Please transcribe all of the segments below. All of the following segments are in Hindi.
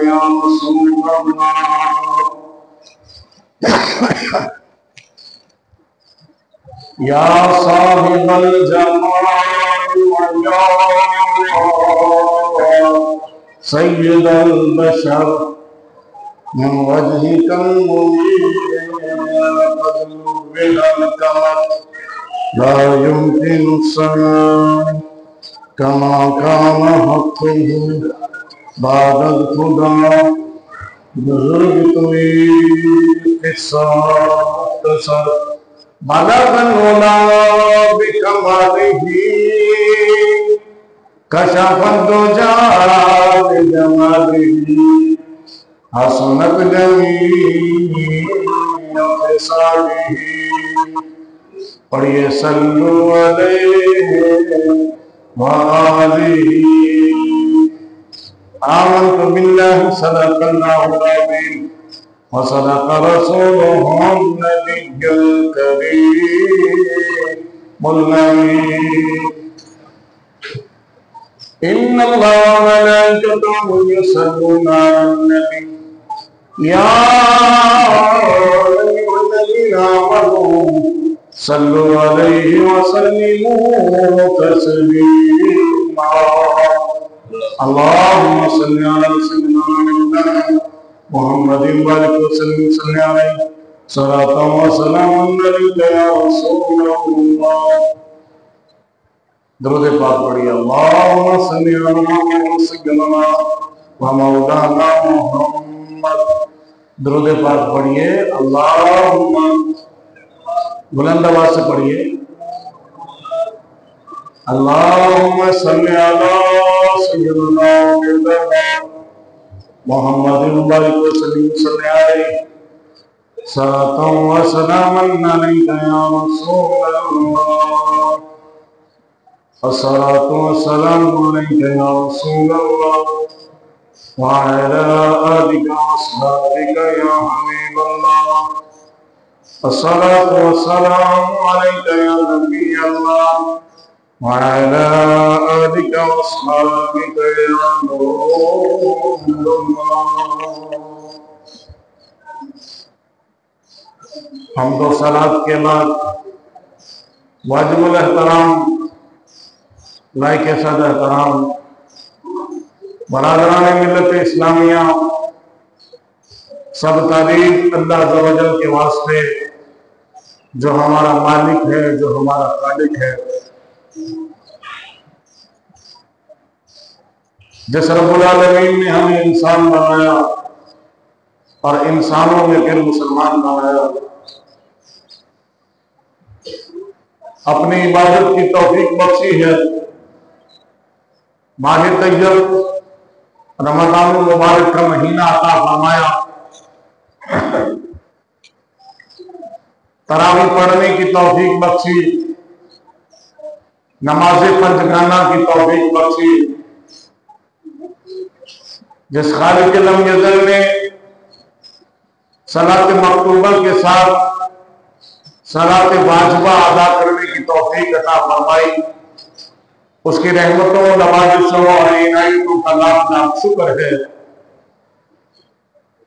या रसूल अल्लाह। या साहिबल जमाल या सय्यदल बशर min wajhikal munir bilal kamal la yumkinu salam kama kana haqquhu ba'dal huda buzurgtui qissar balagan wala bikamalihi kashafad duja bijamalihi Hasnat जमीन सालिही। पढ़िए सल्लु अलैहि व आलिही। आमन्तु बिल्लाहि सदक़ल्लाहुल अज़ीम व सदक़ रसूलुहुन नबियुल करीमुल अमीन। इन्नल्लाह व मलाइकतहु युसल्लूना अलन नबी या अय्युहल्लज़ीना आमनू सल्लु अलैहि व सल्लिमू तस्लीमा। अल्लाहुम्मा सल्लि अला सय्यिदिना मुहम्मदिन व आलिहि वसल्लम सल्लि अलैहि सलातन व सलामन अलैका या रसूलल्लाह। दुरूद पाक पढ़िए। अल्लाहुम्मा सल्लि अला सय्यिदिना व मौलाना मुहम्मद। दुरूद पाक पढ़िए। अल्लाहुम्मा, बुलंद आवाज से पढ़िए। अल्लाहुम्मा सल्लि अला सय्यिदिना मुहम्मदिन व आलिहि वसल्लम सल्लि अलैहि सलातन व सलामन अलैका या रसूलल्लाह। अस्सलातु वस्सलामु अलैका या रसूलल्लाह व अला आलिका व अस्हाबिका या हबीबल्लाह। अस्सलातु वस्सलामु अलैका या नबियल्लाह व अला आलिका व अस्हाबिका या नूरल्लाह। हम तो सलात के बाद वाजिबुल एहतराम लाइक सद एहतराम बरादरान मिल्लत इस्लामिया, सब तारीफ अल्लाह अज़्ज़ा व जल के वास्ते जो हमारा मालिक है, जो हमारा खालिक है। जिस रब्बुल आलमीन ने हमें इंसान बनाया और इंसानों में फिर मुसलमान बनाया, अपनी इबादत की तौफीक बख्शी है। माह तैयब रमज़ान मुबारक का महीना अता फरमाया, तरावी पढ़ने की तौफीक बख्शी, नमाज पंजगाना की तौफीक बख्शी। जिस खालिक लम यज़ल ने सलात मकतूबा के साथ सलात वाजिबा अदा करने की तौफीक अता फरमाई, उसकी रहमतों, नवाज़िशों और इनायतों का लाख लाख शुक्र है।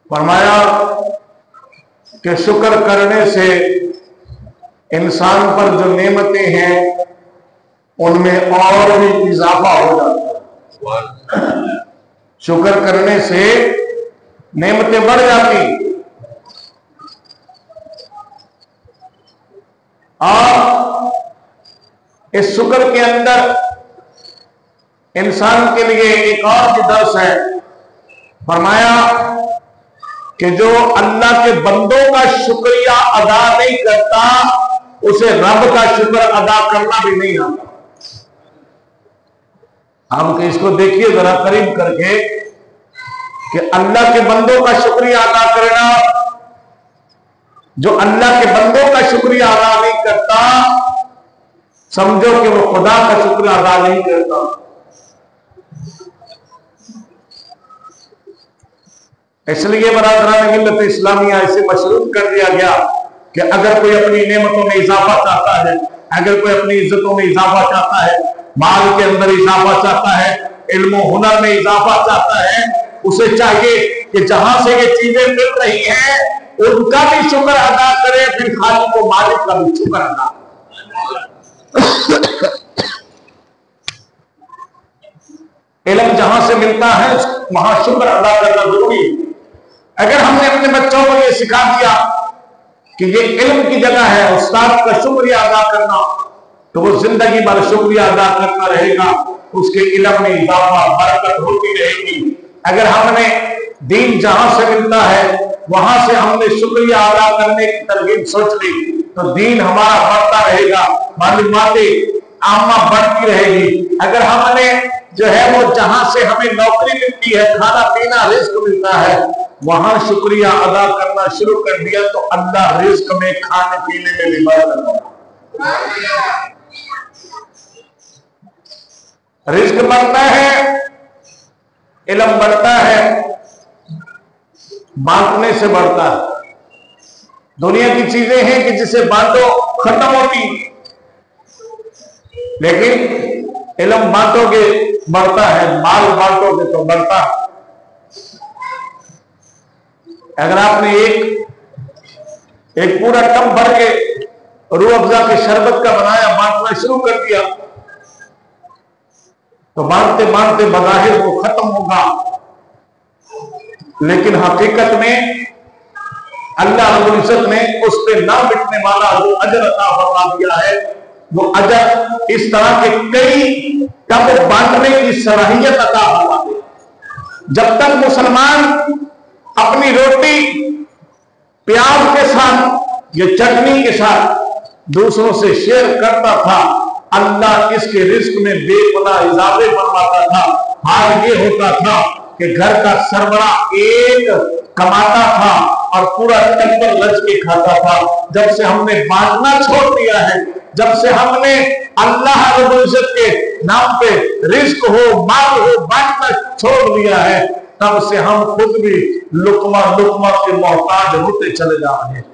फरमाया कि शुक्र करने से इंसान पर जो नेमतें हैं उनमें और भी इजाफा हो जाता है। शुक्र करने से नेमतें बढ़ जाती और इस शुक्र के अंदर इंसान के लिए एक और भी दर्स है। फरमाया कि जो अल्लाह के बंदों का शुक्रिया अदा नहीं करता उसे रब का शुक्र अदा करना भी नहीं आता। आप इसको देखिए जरा करीब करके कि अल्लाह के बंदों का शुक्रिया अदा करना, जो अल्लाह के बंदों का शुक्रिया अदा नहीं करता समझो कि वो खुदा का शुक्र अदा नहीं करता। इसलिए बरादरान मिल्लत इस्लामिया इसे मशरूत कर दिया गया कि अगर कोई अपनी नेमतों में इजाफा चाहता है, अगर कोई अपनी इज्जतों में इजाफा चाहता है, माल के अंदर इजाफा चाहता है, इल्म हुनर में इजाफा चाहता है, उसे चाहिए कि जहां से ये चीजें मिल रही हैं उनका भी शुक्र अदा करे, फिर खालिक को मालिक का भी शुक्र अदा करे। इल्म जहां से मिलता है वहां शुक्र अदा करना जरूरी है। अगर हमने अपने बच्चों को यह सिखा दिया कि ये इल्म की जगह है, उस्ताद का शुक्रिया अदा करना, तो वो जिंदगी भर शुक्रिया अदा करता रहेगा, उसके इल्म में इजाफा बरकत होती रहेगी। अगर हमने दीन जहां से मिलता है वहां से हमने शुक्रिया अदा करने की तरकीब सोच ली तो दीन हमारा बढ़ता रहेगा, मालूमातें आमा बढ़ती रहेगी। अगर हमने जो है वो जहां से हमें नौकरी मिलती है, खाना पीना रिस्क मिलता है, वहां शुक्रिया अदा करना शुरू कर दिया तो अल्लाह रिस्क में खाने पीने में भी बरकत देगा। रिस्क बढ़ता है, इल्म बढ़ता है, बांटने से बढ़ता है। दुनिया की चीजें हैं कि जिसे बांटो खत्म होती, लेकिन इल्म बांटोगे बढ़ता है, माल बांटोगे तो बढ़ता है। अगर आपने एक पूरा टब भर के रूह अफ़ज़ा के शरबत का बनाया, बांटना शुरू कर दिया, तो बांटते बांटते बज़ाहिर वो खत्म होगा, लेकिन हकीकत में अल्लाह रब्बुल इज्जत ने उस पर ना मिटने वाला जो अजर अता फरमा दिया है, वो अजर इस तरह के कई टब बांटने की सलाहियत अता फरमा दे। जब तक मुसलमान अपनी रोटी प्याज के साथ या चटनी के साथ दूसरों से शेयर करता था, अल्लाह इसके रिस्क में बेपना इजाफे फरमाता था। हाल ये होता था कि घर का सरबरा एक कमाता था और पूरा टब्बर लज के खाता था। जब से हमने बांटना छोड़ दिया है, जब से हमने अल्लाह रब्बुल इज्जत के नाम पे रिस्क हो, माल हो, बांटना छोड़ दिया है, तब से हम खुद भी लुकमा लुकमा के मोहताज होते चले जा रहे हैं।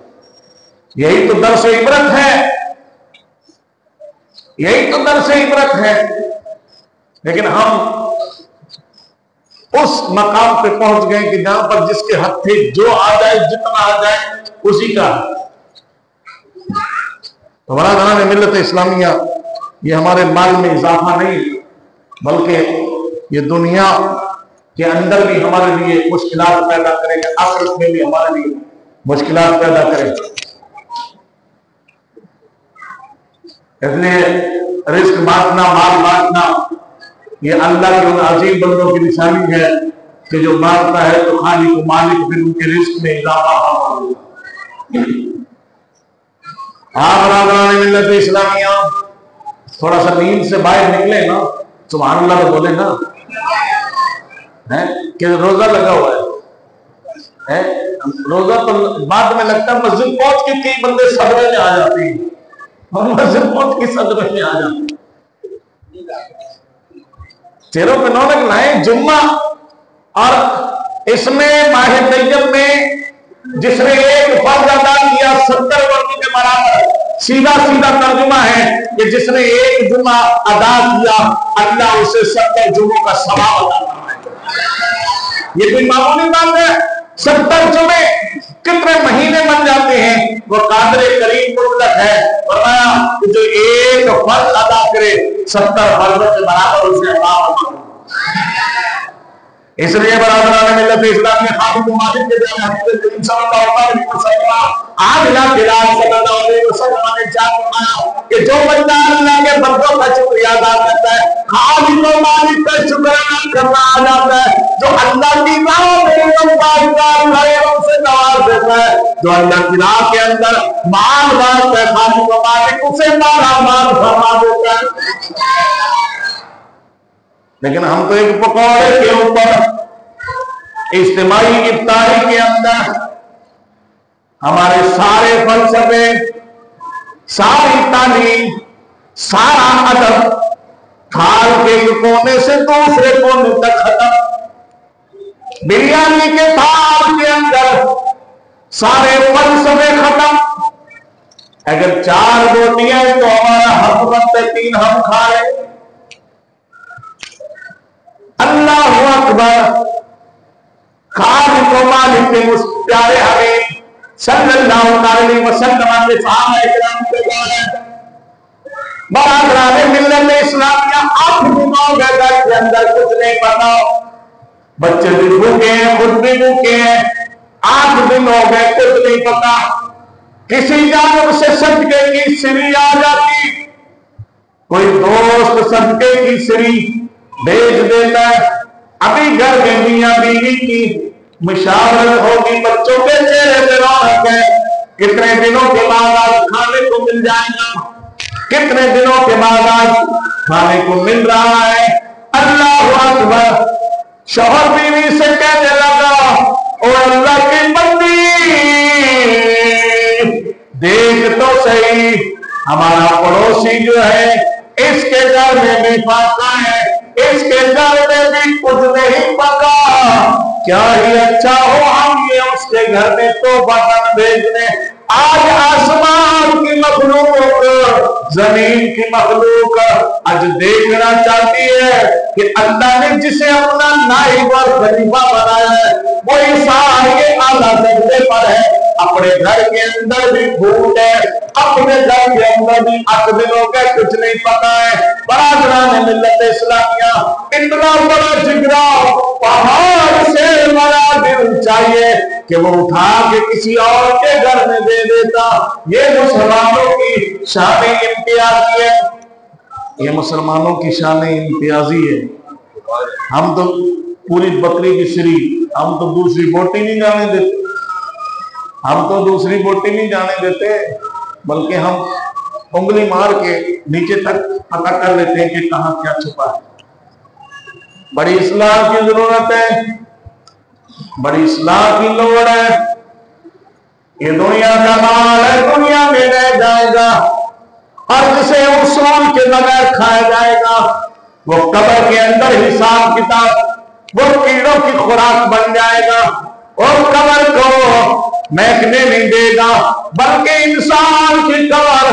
यही तो दर्स इबरत है, यही तो दर्स इबरत है। लेकिन हम उस मकाम पे पहुंच गए कि जहां पर जिसके हथे जो आ जाए, जितना आ जाए उसी का। तो बड़ा जाना मिल्लत इस्लामिया ये हमारे माल में इजाफा नहीं, बल्कि ये दुनिया के अंदर भी हमारे लिए मुश्किलात पैदा करेगा, आखिरत में भी हमारे लिए मुश्किलात पैदा करेगा। इसलिए रिस्क बांटना, माल बांटना, ये अल्लाह के उन अजीम बंदों की निशानी है कि जो बांटता है तो खालिक को मालिक फिर उनके रिस्क में इजाफा होगा। आप मिल्लत इस्लामिया थोड़ा सा नींद से बाहर निकले ना, सुभान अल्लाह तो बोले ना, है कि रोजा लगा हुआ है, रोजा तो बाद में लगता है, मस्जिद पहुंच के कई बंदे सदमे में आ जाते हैं और मस्जिद पहुंच के सदमे में आ जाते हैं। चेहरों पे रौनक लाए जुम्मा, और इसमें माह तैयब में जिसने एक फर्ज अदा किया 70 वर्ष के बराबर। सीधा सीधा तर्जुमा है कि जिसने एक जुम्मा अदा किया अल्लाह उसे 70 जुम्मों का सवाब अदा करवाएगा। ये कोई मामूली बात है? 70 जुम्मे कितने महीने बन जाते हैं। वो कादर करीम मुतलक है, बताया कि जो एक फर्ज अदा करे 70 फर्जों के बराबर उसे अता। इसलिए बराबर मिल्लत इस्लामी खालिक मालिक के करीम सल्लल्लाहु अलैहि वसल्लम आज ना बिलाल सल्लल्लाहु अलैहि वसल्लम ने क्या फरमाया कि जो बंदा अल्लाह के बंदों का शुक्रिया अदा करता है, खालिक मालिक का शुक्राना करना आ जाता है। जो अल्लाह की राह में गैरों से नवाज देता है, जो अल्लाह की राह के अंदर माल बांटता है, खालिक मालिक उसे माला माल फरमा देता है। लेकिन हम तो एक पकौड़े के ऊपर इज्तिमाई इफ्तारी के अंदर हमारे सारे फलसफे, सारी तालीम, सारा अदब थाल के एक कोने से दूसरे कोने तक खत्म। बिरयानी के थाल के अंदर सारे फलसफे खत्म। अगर 4 रोटियां तो हमारा हक बनता है 3 हम खा लें। अल्लाह अकबर, को मालिक के प्यारे हबीब सल्लल्लाहु अलैहि वसल्लम के सहाबा इकराम के द्वारा बरादराने मिल्लत इस्लामिया 8 दिनों घर के अंदर कुछ नहीं पता, बच्चे भी भूखे हैं, खुद भी भूखे हैं, 8 दिन हो गए कुछ नहीं पता। किसी जानवर से सदके की सिरी आ जाती, कोई दोस्त सदके की सिरी भेज देता है, अभी घर में मियां बीवी की मुशावरत होगी, बच्चों के चेहरे पे रौनक है, कितने दिनों के बाद आज खाने को मिल जाएगा, कितने दिनों के बाद आज खाने को मिल रहा है। अल्लाह अकबर। शौहर बीवी से कहने लगा, ओ अल्लाह की बंदी, देख तो सही, हमारा पड़ोसी जो है इसके घर में भी फाका है, इसके घर में भी कुछ नहीं पका, क्या ही अच्छा हो हम ये उसके घर में तो बटन भेजने। आज आसमान की मखलूक, जमीन की मखलूक आज देखना चाहती है कि अल्लाह ने जिसे अपना नाइब और खलीफा बनाया है वो इंसान ये आला दर्जे पर है, अपने घर के अंदर भी भूख है, अपने घर के अंदर भी 8 दिनों का कुछ नहीं पता है। बरादरान मिल्लत इस्लामिया, इतना बड़ा जिगरा, पहाड़ से बड़ा दिल चाहिए कि वो उठा के किसी और के घर में दे देता। ये मुसलमानों की शान इम्तियाजी है, ये मुसलमानों की शान इम्तियाजी है। हम तो पूरी बकरी की सिरी, हम तो दूसरी बोटी नहीं जाने देते, हम तो दूसरी बोटी नहीं जाने देते, बल्कि हम उंगली मार के नीचे तक पता कर लेते हैं कि कहां क्या छुपा है। बड़ी इस्लाह की जरूरत है, बड़ी इस्लाह की लोड़ है। ये दुनिया का माल है, दुनिया में रह जाएगा और जिसे उसूल के बगैर खाया जाएगा वो कब्र के अंदर हिसाब किताब, वो कीड़ों की खुराक बन जाएगा और कब्र को महकने नहीं देगा, बल्कि इंसान की कब्र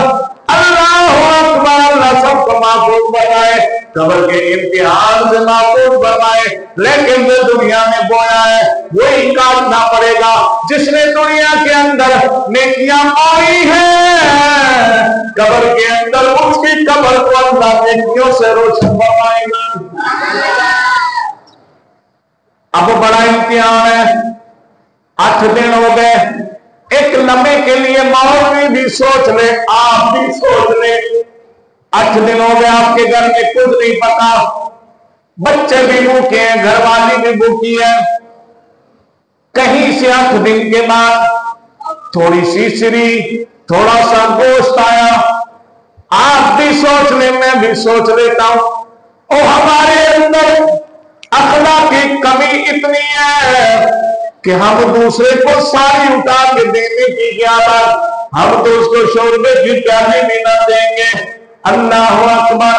अल्लाह अकबर, अल्लाह सबको महफूज बनाए, कब्र के इम्तिहान से महफूज बनाए। लेकिन जो दुनिया में बोया है वही काटना पड़ेगा। जिसने दुनिया के अंदर नेकियां पाई है, कब्र के अंदर उसकी कब्र को अल्लाह नेकियों से रोशन बनाएगा। अब बड़ा इम्तिहान है, 8 दिन हो गए, एक लम्हे के लिए मौलवी भी सोच ले, आप भी सोच ले, 8 दिन हो गए आपके घर में कुछ नहीं पता, बच्चे भी भूखे हैं, घरवाली भी भूखी है, कहीं से 8 दिन के बाद थोड़ी सी सिरी, थोड़ा सा गोश्त आया। आप भी सोच ले, मैं भी सोच लेता हूं, और हमारे अंदर अखलाक की कमी इतनी है कि हम दूसरे को सारी उठा के देने की क्या बात, हम तो उसको शोरबे की प्याली भी ना देंगे। अल्लाह अकबर।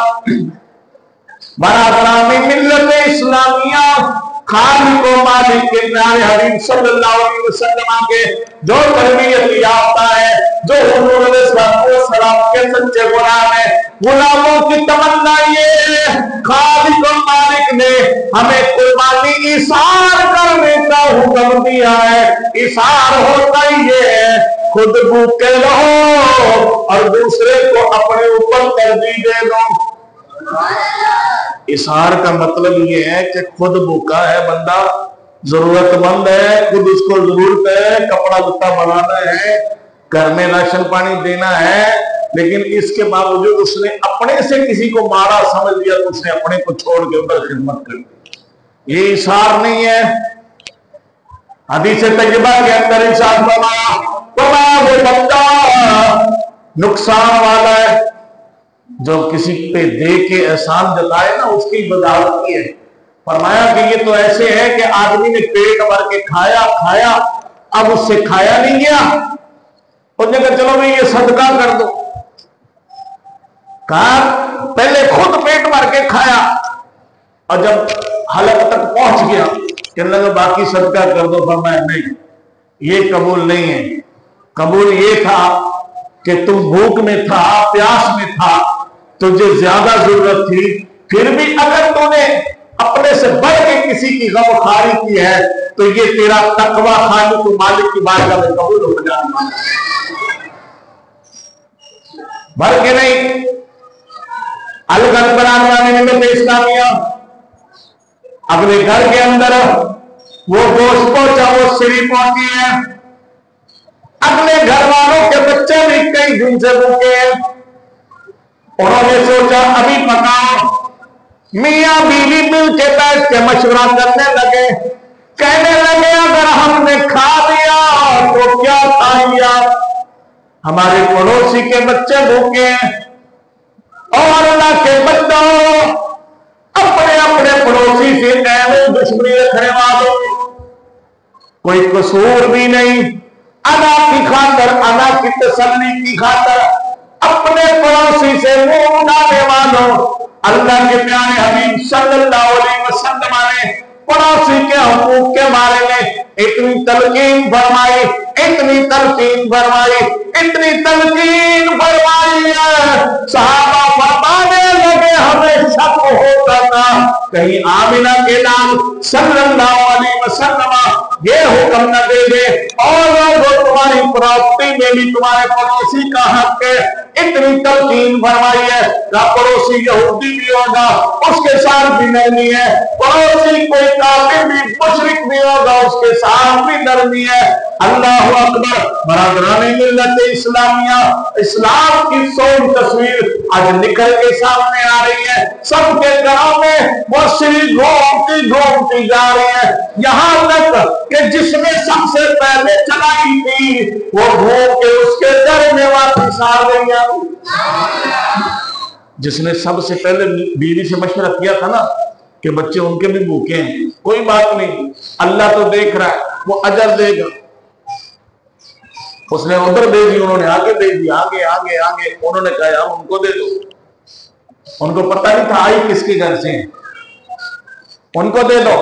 बरादरानी मिल्लत इस्लामिया, खालिक व मालिक के प्यारे हबीब सल्लल्लाहु अलैहि वसल्लम के जो तरबियत याफ्ता है, जो हुजूर सलाम के सच्चे गुलाम है, गुलामों की तमन्ना ये है, खालिक व मालिक ने हमें कुर्बानी इसार करने का हुक्म दिया है। इसार होता ही ये है, खुद भूखे रहो और दूसरे को अपने ऊपर तरजीह दे दो। इसार का मतलब ये है कि खुद भूखा है बंदा, जरूरतमंद है, खुद उसको जरूरत है, कपड़ा लत्ता बनाना है, घर में राशन पानी देना है, लेकिन इसके बावजूद उसने अपने से किसी को मारा समझ लिया तो उसने अपने को छोड़ के उधर खिदमत कर दी। ये इसार नहीं है। हदीस तैयबा के अंदर इरशाद फरमाया, वो बंदा नुकसान वाला है जो किसी पे दे के एहसान जताए ना, उसकी बदावत की है। फरमाया कि ये तो ऐसे है कि आदमी ने पेट भर के खाया, अब उससे खाया नहीं गया, उसने कहा चलो भाई ये सदका कर दो। कहा पहले खुद पेट भर के खाया और जब हलक तक पहुंच गया कहने लगा बाकी सदका कर दो। फरमाया नहीं, ये कबूल नहीं है। कबूल ये था कि तुम भूख में था, प्यास में था, तुझे ज्यादा जरूरत थी, फिर भी अगर तूने अपने से बढ़ के किसी की गमखारी की है, तो ये तेरा तकवा खालिक मालिक की बारगाह में कबूल हो जाने वाला। भर के नहीं। अलग बनाने में इस्लामिया अपने घर के अंदर वो गोश्त पहुंचा, वो सीढ़ी पहुंची है। अपने घर वालों के बच्चे भी कई दिन से भूखे हैं। उन्होंने सोचा अभी पकाओ। मियां बीवी मिलके बैठ के मशवरा करने लगे, कहने लगे अगर हमने खा लिया तो क्या खाइया, हमारे पड़ोसी के बच्चे भूखे हैं। और अल्लाह के बच्चों, अपने अपने पड़ोसी से ऐसे दुश्मनी रखने वालों, कोई कसूर भी नहीं, अना की खातर, अना की तसल्ली की खातर अपने पड़ोसी से मुंह उड़ाने वालों, अल्लाह के प्यारे हबीब सल्लल्लाहु अलैहि वसल्लम ने पड़ोसी के हुकूक के बारे में इतनी तलकीन फरमाई, इतनी तलकीन फरमाई, इतनी तलकीन फरमाई है। सहाबा फरमाने लगे हमें शक होता था कहीं आमिना के नाम सल्लल्लाहु अलैहि वसल्लम ये हुक्म न दे दे और वो तुम्हारी प्रॉपर्टी में भी तुम्हारे पड़ोसी का हक है। इतनी तलकीन फरमाई है का पड़ोसी यहूदी भी होगा उसके साथ भी नरमी है, पड़ोसी कोई काफिर भी मुशरिक भी होगा उसके साथ भी नरमी है। अल्लाह अकबर। बरादराने मिल्लत इस्लामिया, इस्लाम की सोन तस्वीर आज निकल के सामने आ रही है। सबके घरों में वो सीढ़ी घूमती जा रही है, यहां तक कि जिसने सबसे पहले चलाई थी वो घूम के उसके घर में वापस आ गई है। जिसने सबसे पहले बीवी से मशवरा किया था ना कि बच्चे उनके भी भूखे हैं, कोई बात नहीं, अल्लाह तो देख रहा है, वो अजर देगा। उसने उधर दे दी, उन्होंने आगे दे दी, आगे आगे आगे, उन्होंने कहा हम उनको दे दो। उनको पता नहीं था आई किसके घर से, उनको दे दो।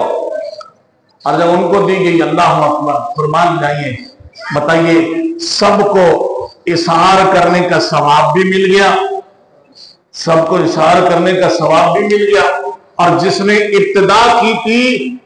और जब उनको दी गई, अल्लाह अकबर, फरमान जाइए, बताइए सबको इशार करने का सवाब भी मिल गया, सबको इशार करने का सवाब भी मिल गया। और जिसने इब्तिदा की थी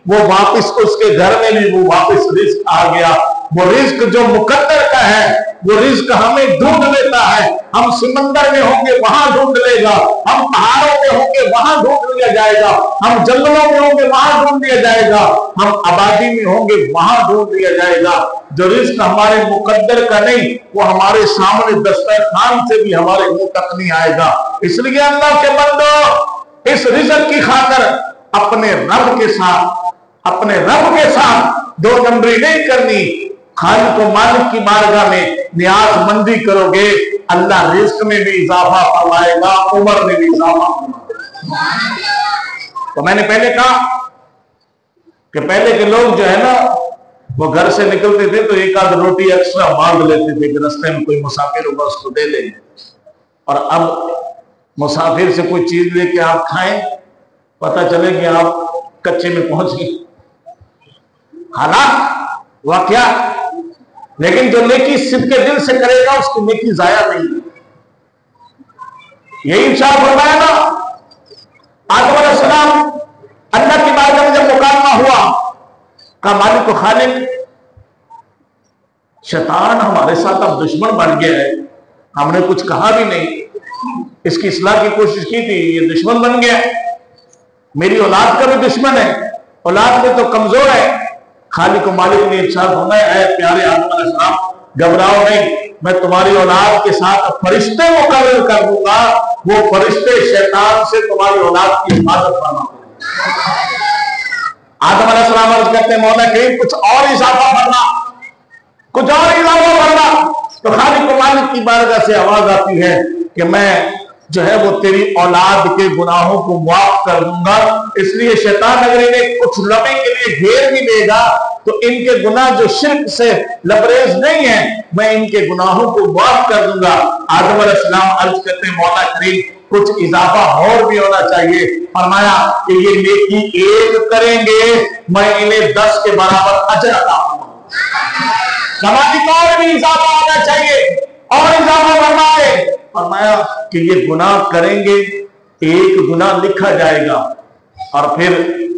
वो वापस उसके घर में भी वो वापस रिस्क आ गया। वो रिस्क जो मुकद्दर का है वो रिस्क हमें ढूंढ लेता है। हम समंदर में होंगे वहां ढूंढ लेगा, हम पहाड़ों में होंगे वहां ढूंढ लिया जाएगा, हम जंगलों में होंगे वहां ढूंढ लिया जाएगा, हम आबादी में होंगे वहां ढूंढ लिया जाएगा। जो रिस्क हमारे मुकद्दर का नहीं वो हमारे सामने दस्तरखान से भी हमारे मुंह तक नहीं आएगा। इसलिए अल्लाह के बंदो, इस रिज़्क़ की खातर अपने रब के साथ दो नंबरी नहीं करनी। खालिक को मालिक की बारगाह में नियाज़मंदी करोगे, अल्लाह रिज़्क़ में भी इजाफा फरमाएगा, उम्र में भी इजाफा फरमाएगा। तो मैंने पहले कहा कि पहले के लोग जो है ना वो घर से निकलते थे तो एक आध रोटी एक्स्ट्रा मांग लेते थे कि रास्ते में कोई मुसाफिर होगा उसको दे देंगे। और अब मुसाफिर से कोई चीज लेके आप खाएं, पता चले कि आप कच्चे में पहुंच गए, हालात वाकया। लेकिन जो नेकी सिद्के दिल से करेगा उसकी नेकी जाया नहीं। यही इरशाद फरमाया ना, आदम अलैहिस्सलाम अल्लाह की बारगाह में जब मुकालमा हुआ, का मालिक को खालिक, शैतान हमारे साथ अब दुश्मन बन गया है, हमने कुछ कहा भी नहीं, इसकी इस्लाह की कोशिश की थी, ये दुश्मन बन गया, मेरी औलाद का भी दुश्मन है, औलाद में तो कमजोर है। खालिक को मालिक ने इरशाद फरमाया, ऐ प्यारे आदम अलैहिस्सलाम घबराओ नहीं, मैं तुम्हारी औलाद के साथ फरिश्ते मुकर्रर कर दूंगा, वो फरिश्ते शैतान से तुम्हारी औलाद की हिफाजत करना। आदम अलैहिस्सलाम अर्ज करते हैं, मौला करीम कुछ और इजाफा करना, कुछ और इजाफा करना। तो खालिक को मालिक की बारगाह से आवाज आती है कि मैं जो है वो तेरी औलाद के गुनाहों को माफ कर दूंगा। इसलिए शैतान अगर इन्हें कुछ लम्हे के लिए घेर भी देगा तो इनके गुनाह जो शिर्क से लबरेज नहीं है, मैं इनके गुनाहों को माफ कर दूंगा। आदम अलैहिस्सलाम अर्ज करते हैं, मौला करीम कुछ इजाफा और भी होना चाहिए। फरमाया कि ये नेकी एक करेंगे मैं इन्हें 10 के बराबर अजर अता करूंगा। समाजी और भी इजाफा होना चाहिए, और इजाफा फरमाया कि ये गुनाह करेंगे, एक गुनाह लिखा जाएगा, और फिर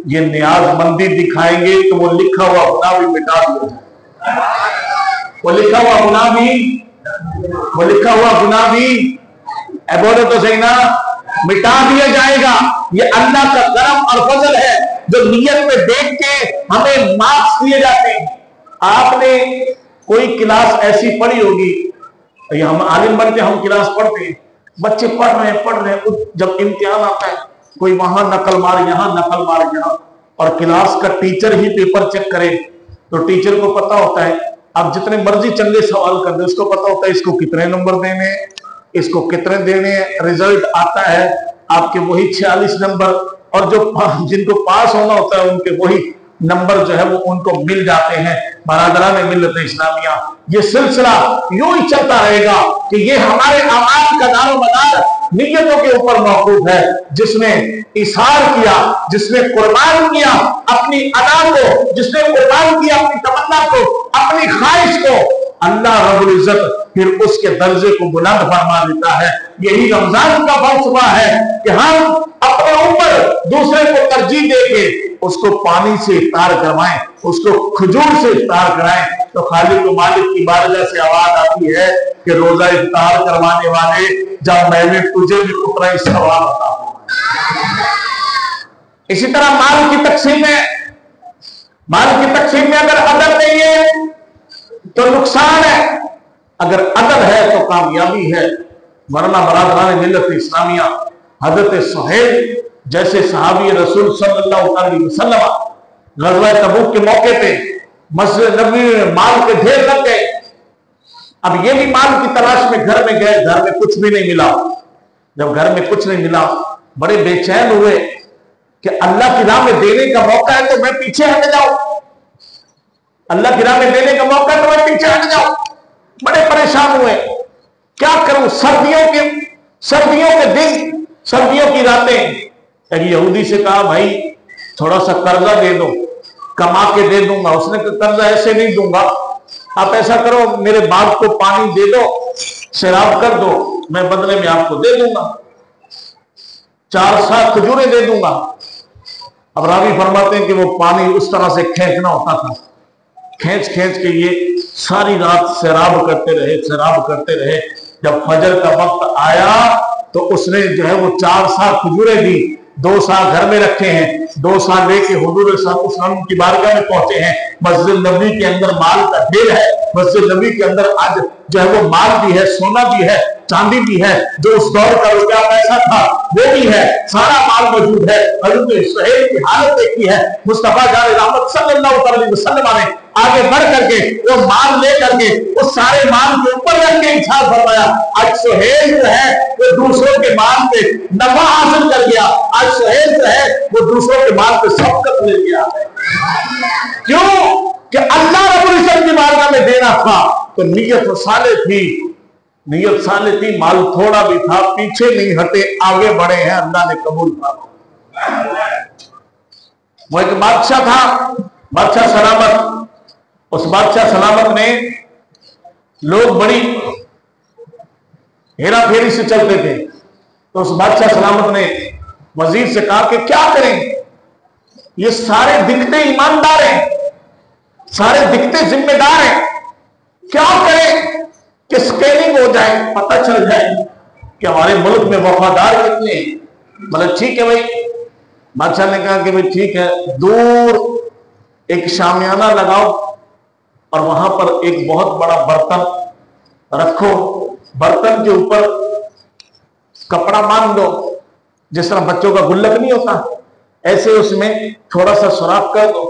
ये नियाजमंदी दिखाएंगे तो वो लिखा हुआ गुनाह भी मिटा दिया, वो लिखा हुआ गुनाह भी बोलो तो सही ना, मिटा दिया जाएगा। ये अल्लाह का करम और फजल है जो नियत में देख के हमें मार्क्स दिए जाते हैं। आपने कोई क्लास ऐसी पढ़ी होगी, हम आलिम बनते हम क्लास पढ़ते हैं, बच्चे पढ़ रहे हैं, जब इम्तिहान आता है कोई वहां नकल मार यहाँ, और क्लास का टीचर ही पेपर चेक करे तो टीचर को पता होता है, अब जितने मर्जी चंगे सवाल कर दे उसको पता होता है इसको कितने नंबर देने हैं, इसको कितने देने हैं। रिजल्ट आता है आपके वही 46 नंबर, और जो जिनको पास होना होता है उनके वही नंबर जो है वो उनको मिल जाते हैं। बरादरान मिल्लत इस्लामिया, ये सिलसिला यूं ही चलता रहेगा कि ये हमारे आवाज का दारोमदार नियतों के ऊपर मौकूफ है। जिसने इशार किया, जिसने कुर्बान किया अपनी अदा को, जिसने कुर्बान किया अपनी तमन्ना को, अपनी ख्वाहिश को, अल्लाह रब्बुल इज्जत फिर उसके दर्जे को बुलंद फरमा देता है। यही रमजान का फलसफा है कि हम अपने ऊपर दूसरे को तरजीह देके उसको पानी से इफ्तार करवाएं, उसको खजूर से इफ्तार कराएं, तो खालिक व मालिक की बारगाह से आवाज आती है कि रोजा इफ्तार करवाने वाले, जब मैंने तुझे भी उतना ही सवाल होता। इसी तरह माल की तकसीम में अगर अदब नहीं है तो नुकसान है, अगर अदब है तो कामयाबी है। वरना बरादरान मिल्लत इस्लामिया, हजरत सुहैल जैसे सहाबी रसूल सल्लल्लाहु अलैहि वसल्लम ग़ज़वा तबूक के मौके पे मस्जिद नबवी में माल के ढेर लग गए। अब ये भी माल की तलाश में घर में गए, घर में कुछ भी नहीं मिला। जब घर में कुछ नहीं मिला बड़े बेचैन हुए कि अल्लाह की राह में देने का मौका है तो मैं पीछे हट जाऊं, अल्लाह की राह में देने का मौका है तो मैं पीछे हट जाऊं। बड़े परेशान हुए, क्या करूं। सर्दियों के दिन, सर्दियों की रातें। एक यहूदी से कहा भाई थोड़ा सा कर्जा दे दो, कमा के दे दूंगा। उसने कहा कर्जा ऐसे नहीं दूंगा, आप ऐसा करो मेरे बाप को पानी दे दो, शराब कर दो, मैं बदले में आपको दे दूंगा, 4 साल खजूरें दे दूंगा। अब रावी फरमाते हैं कि वो पानी उस तरह से खींचना होता था, खींच के ये सारी रात शराब करते रहे। जब फजर का वक्त आया तो उसने जो है वो 4 साल खजूरें दी, 2 साल घर में रखे हैं, 2 साल लेके हुजूर सल्लल्लाहु की बारगाह में पहुंचे हैं। मस्जिद नबवी के अंदर माल का ढेर है, मस्जिद नबवी के अंदर आज जो है वो माल भी है, सोना भी है, चांदी भी है, जो उस दौर का रुपया पैसा था वो भी है, सारा माल मौजूद है। हजरत सुहैल की हालत देखी है, मुस्तफा जान रहमत सल्लल्लाहु अलैहि वसल्लम ने आगे बढ़ करके वो माल ले करके उस सारे माल के ऊपर रख के इशारा फरमाया। आज सुहैल जो है वो दूसरों के माल पे नफा हासिल कर गया, आज सुहैल जो है वो दूसरों के माल पे सबकत ले गया। क्यों कि अल्लाह रब्बुल इज्जत की बारगाह में देना था तो नियत साले थी, माल थोड़ा भी था, पीछे नहीं हटे, आगे बढ़े हैं, अल्लाह ने कबूल किया। वो एक बादशाह था, बादशाह सलामत। उस बादशाह सलामत में लोग बड़ी हेरा फेरी से चलते थे। तो उस बादशाह सलामत ने वजीर से कहा कि क्या करें, ये सारे दिखते ईमानदार हैं, सारे दिखते जिम्मेदार हैं, क्या करें कि स्कैनिंग हो जाए, पता चल जाए कि हमारे मुल्क में वफादार कितने हैं। मतलब ठीक है भाई। बादशाह ने कहा कि भाई ठीक है, दूर एक शामियाना लगाओ और वहां पर एक बहुत बड़ा बर्तन रखो, बर्तन के ऊपर कपड़ा बांध दो, जिस तरह बच्चों का गुल्लक नहीं होता ऐसे उसमें थोड़ा सा सुराख कर दो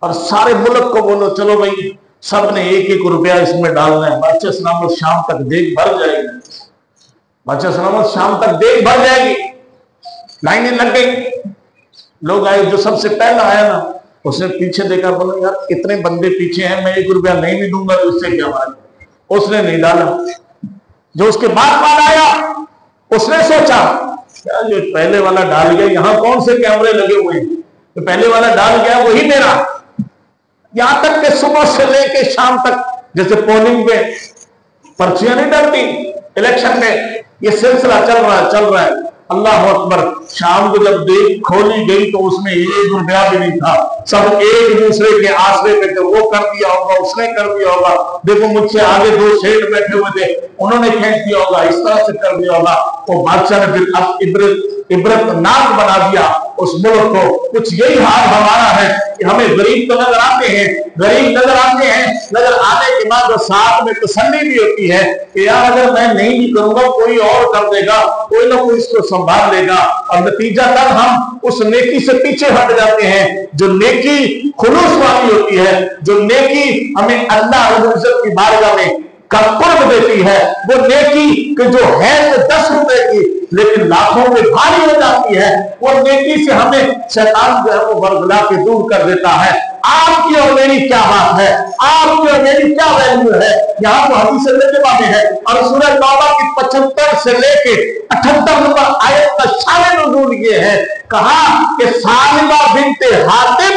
और सारे मुल्क को बोलो चलो भाई सब ने 1-1 रुपया इसमें डालना है। बादशाह सलामत शाम तक देख भर जाएगी, बादशाह सलामत शाम तक देख भर जाएगी। लाइनें लग गई, लोग आए, जो सबसे पहला आया ना उसने पीछे देखा, बोला यार इतने बंदे पीछे हैं, मैं 1 रुपया नहीं भी दूंगा तो उससे क्या बात। उसने नहीं डाला। जो उसके बाद आया उसने सोचा क्या जो पहले वाला डाल गया, यहां कौन से कैमरे लगे हुए हैं, तो पहले वाला डाल गया वही मेरा। यहां तक कि सुबह से लेके शाम तक, जैसे पोलिंग पे पर्चियां नहीं डलती इलेक्शन में, ये सिलसिला चल रहा है। अल्लाह अकबर। शाम को जब देख खोली गई तो उसमें 1 रुपया भी नहीं था। सब एक दूसरे के आसरे पे थे, वो कर दिया होगा, उसने कर दिया होगा, देखो मुझसे आगे 2 सेठ बैठे हुए थे, उन्होंने खींच दिया होगा, इस तरह से कर दिया होगा। तो बादशाह ने फिर अब इबरतनाक बना दिया उस मुल्क को। कुछ यही हाल हमारा है कि हमें गरीब तो नजर आते हैं, गरीब नजर आते हैं, नजर आने के बाद साथ में तसल्ली भी होती है कि यार अगर मैं नहीं भी करूंगा कोई और कर देगा, कोई ना कोई इसको संभाल लेगा। और नतीजा तक हम उस नेकी से पीछे हट जाते हैं जो नेकी खुलूस वाली होती है, जो नेकी हमें अल्लाह रब्बुल इज्जत की बारगाह में कर्तव्य देती है। वो नेकी कि जो है तो 10 रुपए की लेकिन लाखों में भारी हो जाती है, वो नेकी से हमें शैतान जो है वो बरगला के दूर कर देता है। आपकी और मेरी क्या बात है, आपकी और मेरी क्या वैल्यू है, यहाँ तो हदीस में है। और सूरह तौबा की 75 से लेके 78 नंबर आयत का शान नुज़ूल ये है, कहा कि सालिबा बिन्ते हातिब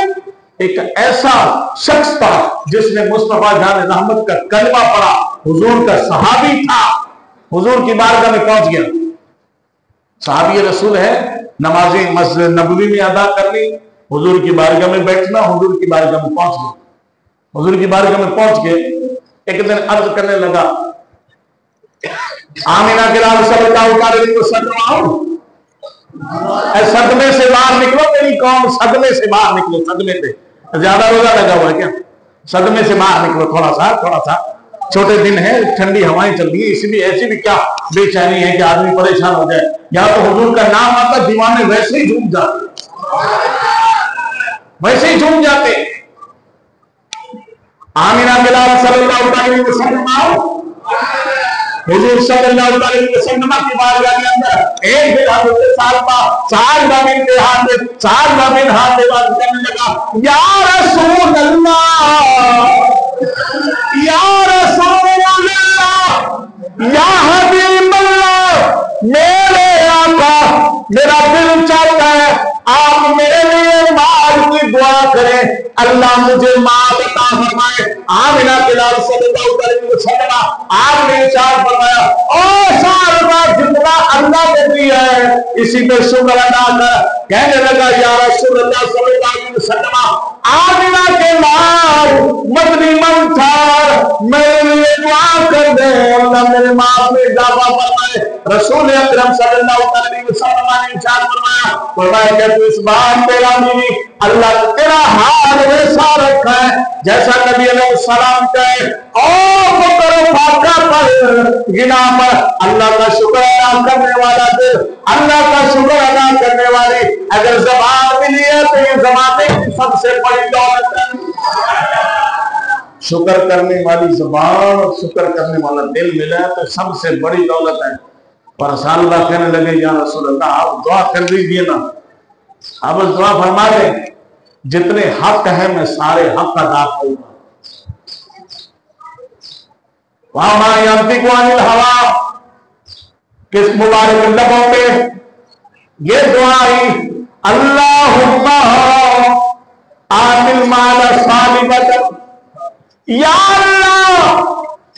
एक ऐसा शख्स था जिसने मुस्तफा जान रहमत का कलमा पढ़ा, हुजूर का सहाबी था, हुजूर की बारगाह में पहुंच गया। सहाबी रसूल है, नमाजें मस्जिद नबवी में अदा करनी, हुजूर की बारगाह में बैठना, हुजूर की बारगाह में पहुंच गए। हुजूर की बारगाह में पहुंच के एक दिन अर्ज करने लगा, आमिना के लाल सल्लल्लाहु अलैहि वसल्लम, सदमे से बाहर निकलो मेरी कौम, सदमे से बाहर निकलो, सदमे से ज्यादा रोजा लगा हुआ है क्या, सदमे से बाहर निकलो, थोड़ा सा छोटे दिन है, ठंडी हवाएं चल रही है, इसलिए ऐसी भी क्या बेचैनी है कि आदमी परेशान हो जाए। यहाँ तो हुजूर का नाम आता दीवाने वैसे ही झूम जाते, वैसे ही झूम जाते। आमिना बिलाल सल्लल्लाहु अलैहि वसल्लम, हुजूर सल्लल्लाहु अलैहि वसल्लम की बारगाह के अंदर एक दिन हज़रत सालबा बिन्ते हातिब बात करने लगा, या रसूल अल्लाह, या रसूल अल्लाह, या हबीब अल्लाह, मेरे आका, मेरा दिल चाहता है आप मेरे लिए माल की दुआ करें, अल्लाह मुझे माल अता फरमाए। आमिना के लाल सल्लल्लाहु अलैहि वसल्लम आपने इरशाद फरमाया, ओ सालबा जितना अल्लाह ने दिया है इसी पे शुक्र अदा कर। कहने लगा, या रसूल अल्लाह सल्लल्लाहु अलैहि वसल्लम, आमिना के लाल मदनी मन था, मेरे लिए दुआ कर दे, अल्लाह मेरे माल में इजाफा फरमाए। रसूल अकरम सल्लल्लाहु अलैहि वसल्लम ने इरशाद फरमाया कि तू इस बात तेरा नहीं, अल्लाह तेरा हाल वैसा रखा है जैसा नबी अलैहि सलाम कहे, और करो फाका पर गिना पर अल्लाह का शुक्र अदा करने वाला दिल, अल्लाह का शुक्र अदा करने वाली अगर ज़बान मिली है तो ये ज़माने की सबसे बड़ी दौलत है। शुक्र करने वाली ज़बान और शुक्र करने वाला दिल मिला है तो सबसे बड़ी दौलत है। पर सालबा कहने लगे, या रसूल अल्लाह आप दुआ कर दीजिए ना, आप बस दुआ फरमा दें, जितने हक है मैं सारे हक अदा करूंगा। हवा किस मुबारक लबों पे ये दुआ आई, अल्लाहुम्मा आतिल माला सालिबत, या अल्लाह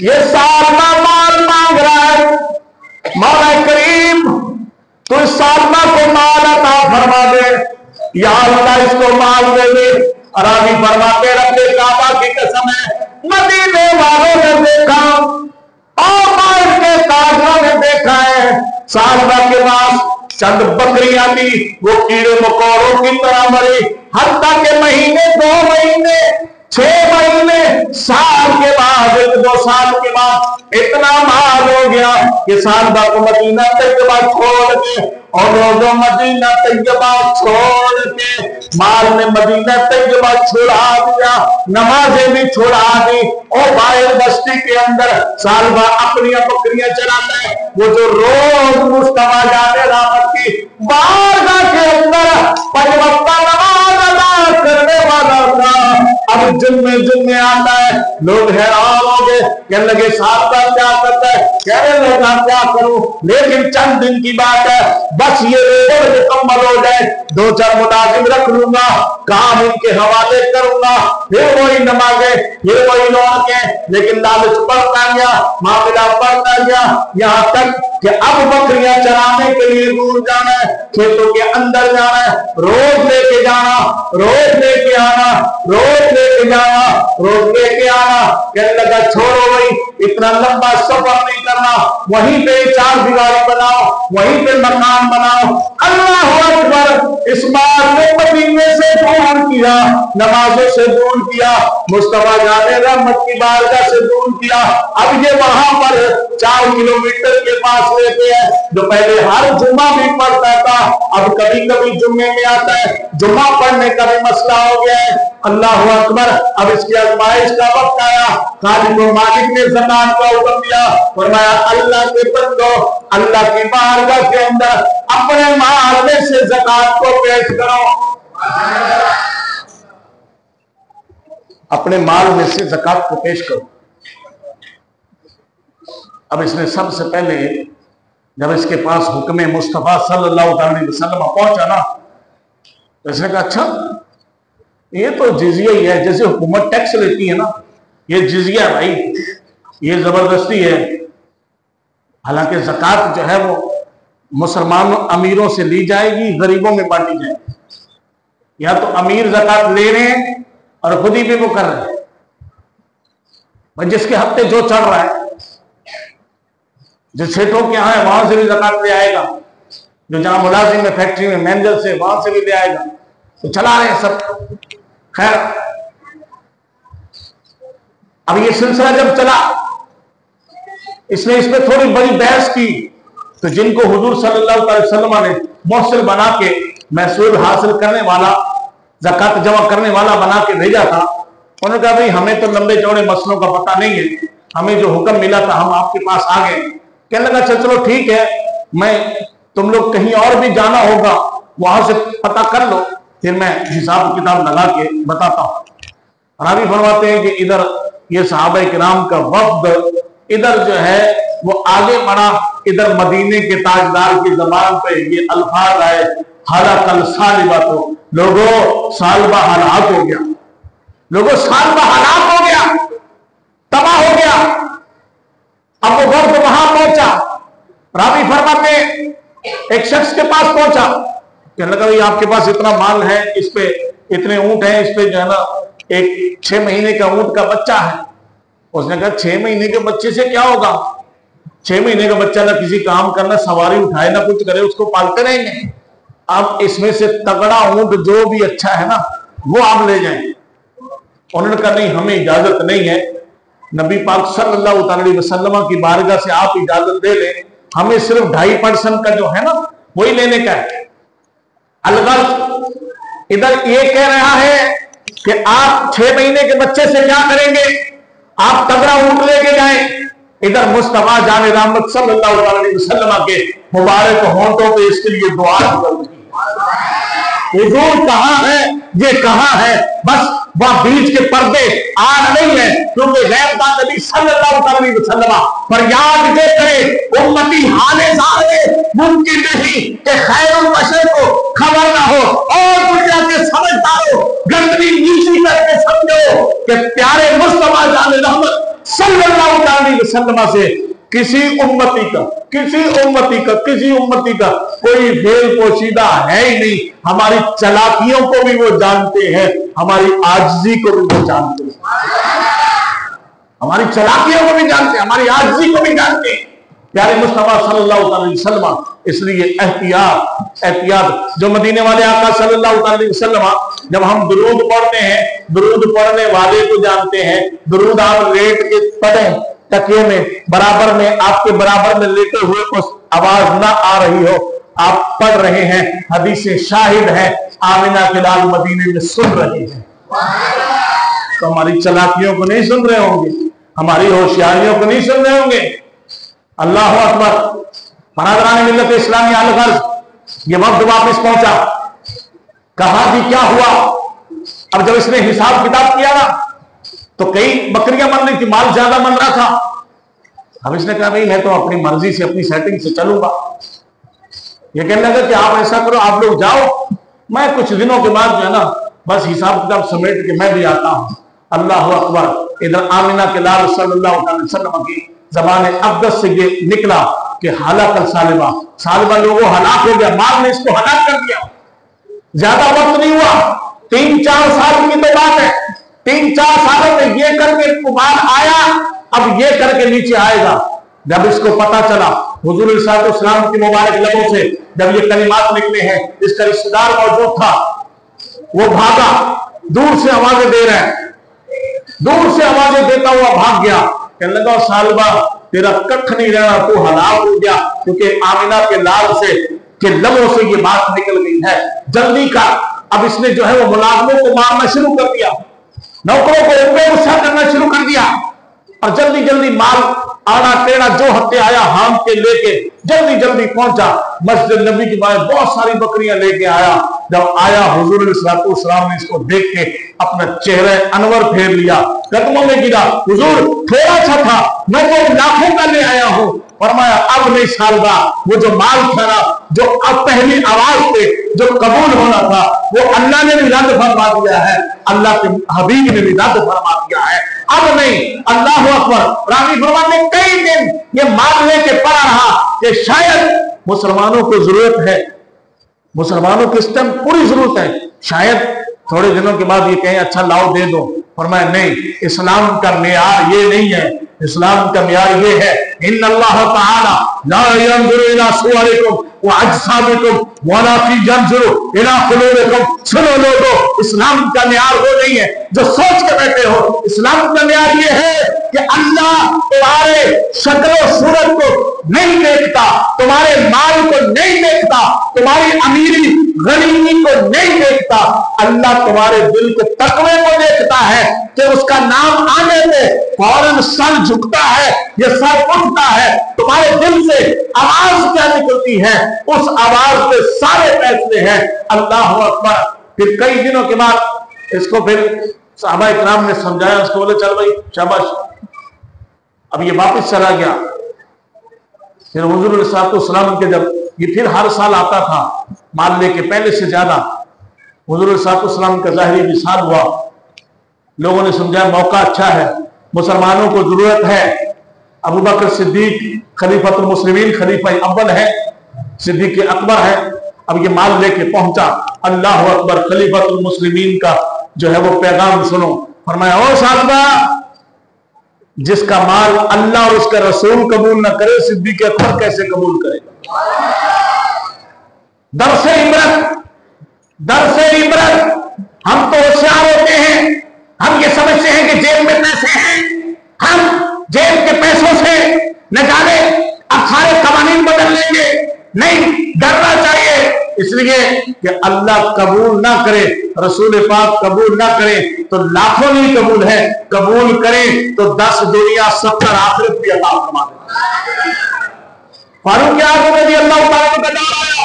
ये सालबा माल मांग रहा है, मौला करीम तो सालबा को माल अता फरमा दे, या अल्लाह इसको माल दे दे। रावी फरमाते रब्बे काबा की कसम है, मदीने वालों ने देखा और बाहर के ताजरों ने देखा है, सालबा के पास चंद बकरियां थी, वो कीड़े मकोड़ों की तरह मरी, हत्ता के महीने 2 महीने 6 महीने साल के बाद 1-2 साल के बाद इतना माल हो गया कि सालबा को मदीना तैयबा छोड़ के और रोजो मदीना तैयबा छोड़ के माल ने मदीना तैयबा छोड़ा दिया, नमाजें भी छोड़ा दी और बाहर बस्ती के अंदर सालबा अपनी बकरियां चलाता है। वो जो रोज मुस्तफा जाने रहमत की बारगाह के अंदर 5 वक्त नमाज अदा करने वाला था, अब जुम्मे जुम्मे आता है, लोग हैरान हो गए, कहने लगे साहब का क्या करता है, कहने लगा क्या करूं, लेकिन चंद दिन की बात है, बस ये रोड मुकम्मल हो जाए, 2-4 मुलाजिम रख लूंगा, काम इनके हवाले करूंगा, फिर वही नमाजें, फिर वही रौनकें। लेकिन लालच बढ़ता गया, मामला बढ़ता गया, यहाँ तक कि अब बकरियां चराने के लिए दूर जाना है, खेतों के अंदर जाना है, रोज लेके जाना, रोज लेके आना, रोज लेके जाना, रोज लेके आना। कहने लगा छोड़ो भाई, इतना लंबा सफर नहीं करना, वहीं पे 4 दीवारी बनाओ, वहीं पे मकान बनाओ। अल्लाह अकबर। इस बार ने मदीने से दूर किया, नमाजों से दूर किया, मुस्तफा जाने रहमत की बारगाह से दूर किया। अब ये वहां पर 4 किलोमीटर के पास लेते हैं, जो पहले हर जुम्मा भी पढ़ता था, अब कभी कभी जुम्मे में आता है, जुम्मा पढ़ने का भी मसला हो गया है। अल्लाह अकबर। अब इसकी आजमाइश का वक्त आया, खालिक व मालिक ने ज़कात का हुक्म दिया, फरमाया अल्लाह के बंदो, अल्लाह की बारगाह के अंदर अपने माल में से ज़कात को पेश करो, अपने माल में से ज़कात को पेश करो। अब इसने सबसे पहले जब इसके पास हुक्म मुस्तफा सल्लल्लाहु अलैहि वसल्लम पहुंचा ना, तो इसने कहा अच्छा ये तो जिजिया ही है, जैसे हुकूमत टैक्स लेती है ना, ये जिजिया भाई, ये जबरदस्ती है। हालांकि ज़कात जो है वो मुसलमान अमीरों से ली जाएगी, गरीबों में बांटी जाएगी। या तो अमीर ज़कात ले रहे हैं और खुद ही भी वो कर रहे हैं, जिसके हफ्ते जो चढ़ रहा है, जो सेठों के यहाँ है वहां से भी ज़कात ले आएगा, जो जहां मुलाजिम है फैक्ट्री में मैनेजर से, वहां से भी ले आएगा, तो चला रहे हैं सब। खैर अब ये सिलसिला जब चला, इसने इस पर थोड़ी बड़ी बहस की, तो जिनको हुजूर सल्लल्लाहु अलैहि वसल्लम ने मौसल बना के महसूल हासिल करने वाला, ज़कात जमा करने वाला बना के भेजा था, उन्होंने कहा भाई हमें तो लंबे चौड़े मसलों का पता नहीं है, हमें जो हुक्म मिला था हम आपके पास आ गए। कहने लगा चलो ठीक है, मैं तुम लोग कहीं और भी जाना होगा वहां से पता कर लो, फिर मैं हिसाब किताब लगा के बताता हूं। रावी फरमाते हैं कि इधर ये सहाबा किराम का वफ्द इधर जो है वो आगे बढ़ा, इधर मदीने के ताजदार की जबान पे ये अल्फाज आए, हाला कल सालिबा, तो लोगों साल बा हालात हो गया, लोगों साल बा हालात हो गया, तबाह हो गया। अब वो वक्त वहां पहुंचा, रावी फरमाते एक शख्स के पास पहुंचा, कहने लगा भाई आपके पास इतना माल है, इस पे इतने ऊंट हैं, इस पे जो है ना एक 6 महीने का ऊंट का बच्चा है। उसने कहा 6 महीने के बच्चे से क्या होगा, 6 महीने का बच्चा ना किसी काम करना, सवारी उठाए ना कुछ करे, उसको पालते रहेंगे। अब इसमें से तगड़ा ऊंट जो भी अच्छा है ना वो आप ले जाएं। उन्होंने कहा नहीं हमें इजाजत नहीं है, नबी पाक सल्लल्लाहु अलैहि वसल्लम की बारगाह से आप इजाजत दे लें, हमें सिर्फ 2.5% का जो है ना वही लेने का है। अलगल इधर ये कह रहा है कि आप 6 महीने के बच्चे से क्या करेंगे, आप तगड़ा ऊंट लेके जाएं। इधर मुस्तफा जाने रहमत सल्लल्लाहु अलैहि वसल्लम के मुबारक होंठों पे इसके लिए दुआ की, हुजूर कहां है, ये कहां है, बस वह बीच के पर्दे आ नहीं है, क्योंकि गैरदान नबी सल्लल्लाहु अलैहि वसल्लम फरियाद जो करे उम्मती हाले ज़ाहिर मुमकिन नहीं कि खैरुल बशर को खबर ना हो और दुनिया के समझदारों गंदगी नीची करके समझो कि प्यारे मुस्तफा जाने रहमत सल्लल्लाहु अलैहि वसल्लम से किसी उम्मती का कोई फेल पोशीदा है ही नहीं। हमारी चालाकियों को भी वो जानते हैं, हमारी आजिज़ी को भी वो जानते हैं, हमारी चालाकियों को भी जानते हैं, हमारी आजिज़ी को भी जानते हैं प्यारे मुस्तफा सल्लल्लाहु अलैहि वसल्लम। इसलिए एहतियात जो मदीने वाले आका सल्लल्लाहु अलैहि वसल्लम, जब हम दुरूद पढ़ते हैं, दुरूद पढ़ने वाले को जानते हैं, दुरूद आप लेट के पढ़ें तकिए में बराबर में, आपके बराबर में लेटे हुए उस आवाज ना आ रही हो, आप पढ़ रहे हैं, हदीसें शाहिद है, आमिना के लाल मदीने में सुन रहे हैं, तो हमारी चालाकियों को नहीं सुन रहे होंगे, हमारी होशियारियों को नहीं सुन रहे होंगे। अल्लाह अकबर। बरादरान मिल्लत इस्लामी अलगर्ज, ये वक्त वापस पहुंचा, कहा भी क्या हुआ अब जब इसने हिसाब किताब किया ना तो कई बकरियां बन रही थी, माल ज्यादा बन रहा था। अब इसने कहा भाई मैं तो अपनी मर्जी से अपनी सेटिंग से चलूंगा। ये कहने लगा कि आप ऐसा करो, आप लोग जाओ, मैं कुछ दिनों के बाद जो है ना बस हिसाब किताब समेट के मैं भी आता हूं। अल्लाह अकबर। इधर आमिना के लाल सल्लल्लाहु अलैहि वसल्लम की जबान अब्दस से ये निकला कि हालाकल सालिबा, सालिबा लोगों हलाक हो गया, माल ने इसको हलाक कर दिया। ज्यादा वक्त नहीं हुआ, 3-4 साल की तो बात है। 3-4 सालों में ये करके माल आया, अब ये करके नीचे आएगा। जब इसको पता चला हुजूर सल्लल्लाहु की मुबारक लबों से जब ये कलिमात निकले हैं, इसका रिश्तेदार मौजूद था, वो भागा, दूर से आवाजें दे रहे हैं, दूर से आवाजें देता हुआ भाग गया। कहने लगा सालबा तेरा कख नहीं रहना, तू हलाक हो गया, क्योंकि आमिना के लाल से के लबों से ये बात निकल गई है, जल्दी का। अब इसने जो है वो मुलाजमों को मारना शुरू कर दिया, नौकरों को उनपे गुस्सा करना शुरू कर दिया, और जल्दी जल्दी माल आना टेढ़ा जो हत्ते आया हाम के लेके जल्दी जल्दी पहुंचा मस्जिद नबी की बाहर, बहुत सारी बकरियां लेके आया। जब आया हुजूर सल्लल्लाहु ने इसको देख के अपना चेहरा अनवर फेर लिया, कदमों में गिरा, हुजूर थोड़ा सा था, मैं तो लाखों का ले आया हूं। फरमाया अब नहीं सालबा, वो जो माल था ना, जो अब पहली आवाज पे जो कबूल होना था, वो अल्लाह ने भी रद्द फरमा दिया है, अल्लाह के हबीब ने भी रद्द फरमा दिया है, अब नहीं। अल्लाह अकबर। रावी फरमान ने कई दिन ये मान लेके पड़ा रहा कि शायद मुसलमानों को जरूरत है, मुसलमानों को इस टाइम पूरी जरूरत है, शायद थोड़े दिनों के बाद ये कहें अच्छा लाओ दे दो। फरमाया नहीं, इस्लाम का मियार ये नहीं है, इस्लाम का मियार ये है, इन्नल्लाह तआला ला यंजुरु इला सुवरिकुम व अजसामिकुम वलाकिन यंजुरु इला कुलूबिकुम। सुनो लोगों, इस्लाम का मियार वो नहीं है जो सोच के बैठे हो, इस्लाम का मियार ये है कि अल्लाह तुम्हारे शक्ल सूरत को नहीं देखता, तुम्हारे माल को नहीं देखता, तुम्हारी अमीरी गरीबी को नहीं देखता, अल्लाह तुम्हारे दिल के तकवे को देखता है कि उसका नाम आने में फौरन सर झुकता है, ये सर उठता है, तुम्हारे दिल से आवाज क्या निकलती है, उस आवाज पे सारे फैसले हैं। अल्लाह अकबर। फिर कई दिनों के बाद इसको फिर सहाबा इकराम ने समझाया, उसको बोले चल भाई शाबाश, अब ये वापस चला गया। फिर हुजूर सल्लल्लाहु के जब ये फिर हर साल आता था माल लेके, पहले से ज्यादा, हुजूर सल्लल्लाहु का ज़ाहिरी विसाल हुआ, लोगों ने समझा मौका अच्छा है, मुसलमानों को जरूरत है, अबू बकर सिद्दीक खलीफतुल मुस्लिमीन, खलीफा अव्वल है, सिद्दीक अकबर है, अब ये माल लेके पहुंचा। अल्लाह अकबर। खलीफतुल मुस्लिमीन का जो है वो पैगाम सुनो। फरमाया ओ साहबा, जिसका माल अल्लाह और उसका रसूल कबूल ना करे, सिद्दीक अकबर कैसे कबूल करेगा? दरसे इबरत, दरसे इबरत। हम तो होशियार होते हैं, हम ये समझते हैं कि जेब में पैसे हैं, हम जेब के पैसों से न जाने अब सारे कवानीन बदल लेंगे। नहीं, डरना चाहिए, इसलिए कि अल्लाह कबूल ना करे, रसूल पाक कबूल ना करे तो लाखों नहीं कबूल है, कबूल करे तो 10 दुनिया 70 आखिरत भी अल्लाह फरमा दे। फारूक आज़म रज़ी अल्लाह तआला का दौर आया,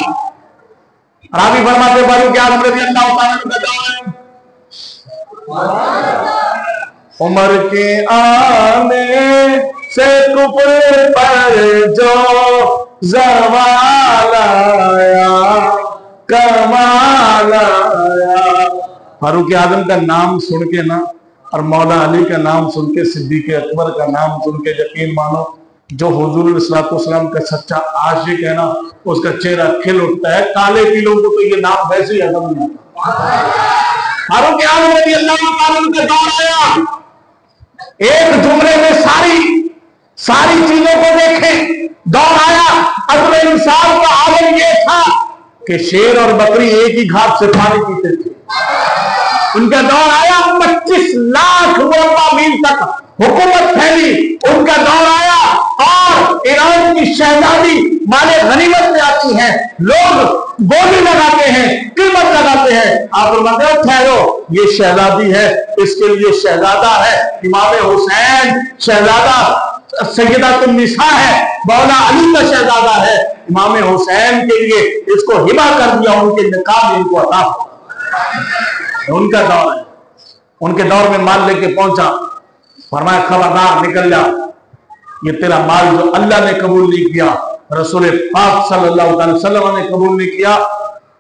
रावी फरमाते फारूक आज़म रज़ी अल्लाह तआला का दौर आया, उमर के आने से कुफर पर जो ज़वाल आया, कमाल आया। फारूक आज़म का नाम सुन के ना और मौला अली का नाम सुन के, सिद्दीक अकबर का नाम सुन के, यकीन मानो जो हुजूर सल्लल्लाहु अलैहि वसल्लम का सच्चा आशिक है ना, उसका चेहरा खिल उठता है। काले पीलों को तो ये नाम वैसे ही हजम नहीं आता। फारूक आज़म रज़ी अल्लाह तआला का दौर आया, एक जुमले में सारी चीजों को देखें, दौर आया। असल इंसान का आलम यह था कि शेर और बकरी एक ही घाट से पानी पीते थे। उनका दौर आया, 25 लाख मुरब्बा मील तक हुकूमत फैली, उनका दौर आया, और ईरान की शहजादी माले गनीमत में आती हैं, लोग बोली लगाते हैं, कीमत लगाते हैं। आप मतलब ठहरो, ये शहजादी है, इसके लिए शहजादा है इमाम हुसैन, शहजादा सैयदातुन निसा है, मौला अली का शहजादा है, इमाम हुसैन के लिए इसको हिबा कर दिया, उनके निकाह में इनको अता, उनका दौर है। उनके दौर में माल लेके पहुंचा, फरमाया खबरदार निकल जा, ये तेरा माल जो अल्लाह ने कबूल नहीं किया, रसूल पाक सल्लल्लाहु अलैहि वसल्लम ने कबूल नहीं किया,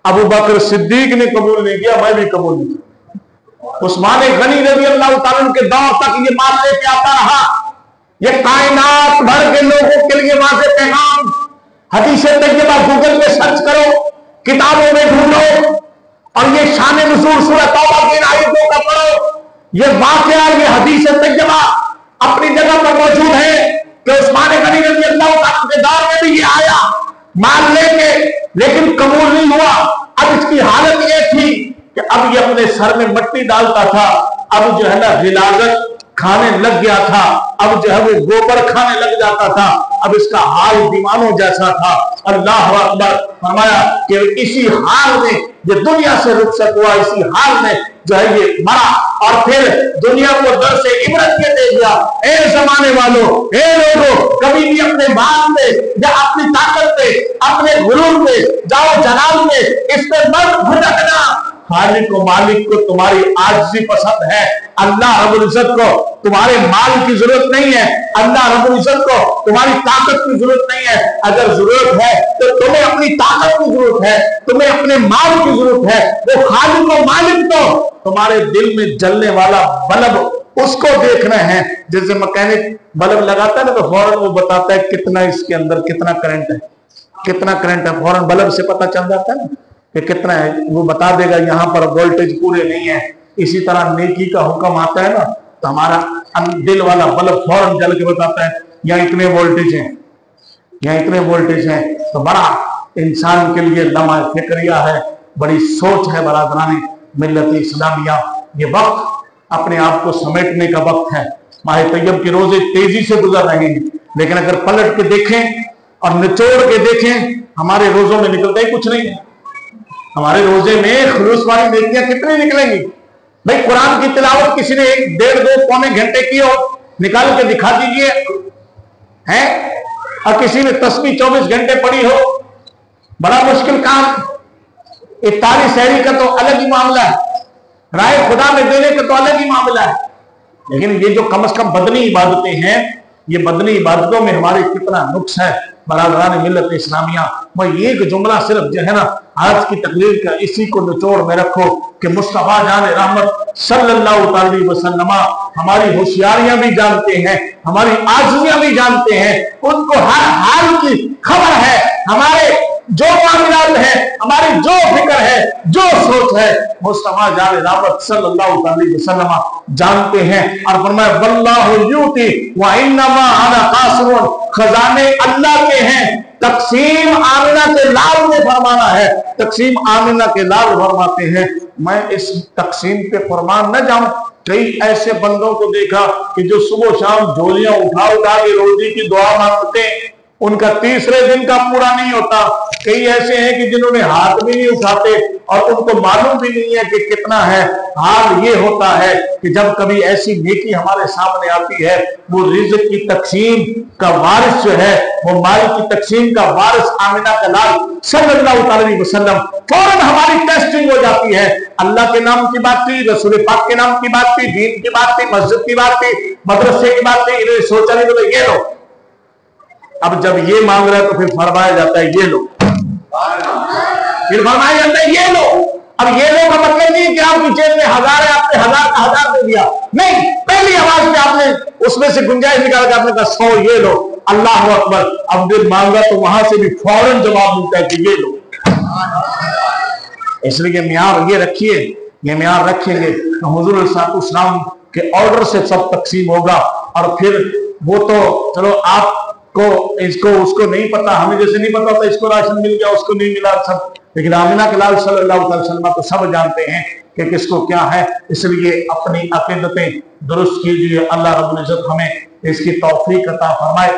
अबू बकर सिद्दीक ने कबूल नहीं किया, मैं भी कबूल नहीं किया। उस्मान गनी रज़ी अल्लाह तआला के दौर तक ये माल लेके आता रहा। ये कायनात भर के लोगों के लिए वाज़े पैगाम। हदीस तैयबा गूगल पे सर्च करो, किताबों में ढूंढो, और ये शान नुज़ूल सूरह तौबा की आयतों का पढ़ो। ये वाकया, ये हदीस तैयबा अपनी जगह पर मौजूद है कि उस्मान गनी रज़ी अल्लाह तआला के दौर में भी ये आया माल लेके, लेकिन कबूल नहीं हुआ। अब इसकी हालत ये थी कि अब ये अपने सर में मट्टी डालता था, अब जो है ना गिलागत खाने लग गया था, अब जो है वो गोबर खाने लग जाता था, अब इसका हाल दीवानों जैसा था। अल्लाह अकबर। फरमाया कि इसी हाल में ये दुनिया से रुखसत हुआ, इसी हाल में जो है ये मरा, और फिर दुनिया को दर से इबरत के दे दिया। ए जमाने वालों, ए लोगों, कभी भी अपने माल में या अपनी ताकत पे, अपने गुरूर पे, जाओ जलाल में, इस पे मत भटकना। खालिक को मालिक को तुम्हारी आजिज़ी पसंद है। अल्लाह रब्बुल इज्जत को तुम्हारे माल की जरूरत नहीं है, अल्लाह रब्बुल इज्जत को तुम्हारी ताकत की जरूरत नहीं है। अगर जरूरत है तो तुम्हें अपनी ताकत की जरूरत है, तुम्हें अपने माल की जरूरत है। वो खालिक को मालिक को तुम्हारे दिल में जलने वाला बल्ब, उसको देखना है। जैसे मैकेनिक बल्ब लगाता है ना, तो फौरन वो बताता है कितना इसके अंदर कितना करंट है, कितना करंट है, फौरन बल्ब से पता चल जाता है ना कि कितना है, वो बता देगा यहाँ पर वोल्टेज पूरे नहीं है। इसी तरह नेकी का हुक्म आता है ना, तो हमारा दिल वाला बल्ब फौरन जल के बताता है यहाँ इतने वोल्टेज हैं, यहाँ इतने वोल्टेज हैं। तो बड़ा इंसान के लिए लम्हा फिक्रिया है, बड़ी सोच है बरादरानी मिल्लत इस्लामिया। ये वक्त अपने आप को समेटने का वक्त है। माह तैयब के रोजे तेजी से गुजर रहे हैं, लेकिन अगर पलट के देखें और निचोड़ के देखें, हमारे रोजों में निकलता ही कुछ नहीं है। हमारे रोजे में खुलूस वाली नेकियां कितनी निकलेंगी? भाई कुरान की तिलावत किसी ने 1, 1.5, 2 पौने घंटे की हो, निकाल के दिखा दीजिए हैं, और किसी ने तस्बीह 24 घंटे पढ़ी हो, बड़ा मुश्किल काम। इफ्तारी सहरी का तो अलग ही मामला है, राय खुदा में देने का तो अलग ही मामला है। लेकिन ये जो कम से कम बदनी इबादतें हैं, ये बदनी इबादतों में हमारे कितना नुक्स है बरादरान मिल्लत इस्लामिया। वह एक जुमला सिर्फ जो है ना आज की तकरीर का, इसी को निचोड़ में रखो कि मुस्तफा जान रहमत सल्लल्लाहु अलैहि वसल्लम हमारी होशियारियां भी जानते हैं, हमारी आज़ियां भी जानते हैं, उनको हर हाल की खबर है। हमारे जो मामलात है, हमारी जो फिक्र है, जो सोच है, मुस्तफा जान रहमत सल्लल्लाहु अलैहि वसल्लम जानते हैं। और फरमाया वल्लाहु यूती व इन्नमा अना कासिमुन, खजाने अल्लाह के हैं, तकसीम आमिना के लाल में फरमाना है। तकसीम आमिना के लाल फरमाते हैं, मैं इस तकसीम पे फरमान न जाऊं। कई ऐसे बंदों को देखा कि जो सुबह शाम झोलियां उठा उठा के रोजी की दुआ मांगते हैं, उनका तीसरे दिन का पूरा नहीं होता। कई ऐसे हैं कि जिन्होंने हाथ भी नहीं उठाते और उनको मालूम भी नहीं है कि कितना है। हाल ये होता है कि जब कभी ऐसी नेकी हमारे सामने आती है, वो रिज़्क़ की तकसीम का वारिस जो है, वो माल की तकसीम का वारिस आमिना का लाल सल्लल्लाहु अलैहि वसल्लम, फौरन हमारी टेस्टिंग हो जाती है। अल्लाह के नाम की बात थी, रसूल पाक के नाम की बात थी, दीन की बात थी, मस्जिद की बात थी, मदरसे की बात थी, इन्हें सोचा नहीं तो ये लो। अब जब ये मांग रहा है तो फिर फरमाया जाता है ये लो, फिर फरमाया जाता है ये लो। अब ये लो का मतलब नहीं कि आपकी जेब में 1000 है, आपने 1000 का 1000 दे दिया, नहीं, पहली आवाज में आपने उसमें से गुंजाइश निकाल के आपने कहा 100 ये लो, अल्लाह अकबर। अब जब मांगा तो वहां से भी फौरन जवाब मिलता है कि ये लो। इसलिए म्यार ये रखिए, ये म्यार रखेंगे तो हुजूर सल्लल्लाहु के ऑर्डर से सब तकसीम होगा। और फिर वो तो चलो आप को इसको उसको नहीं पता, हमें जैसे नहीं पता होता इसको राशन मिल गया उसको नहीं मिला सब, लेकिन आमिना के लाल सल्लल्लाहु अलैहि वसल्लम तो सब जानते हैं कि किसको क्या है। इसलिए अपनी अकीदतें दुरुस्त कीजिए, अल्लाह रब्बुल इज्जत हमें इसकी तौफीक अता फरमाए।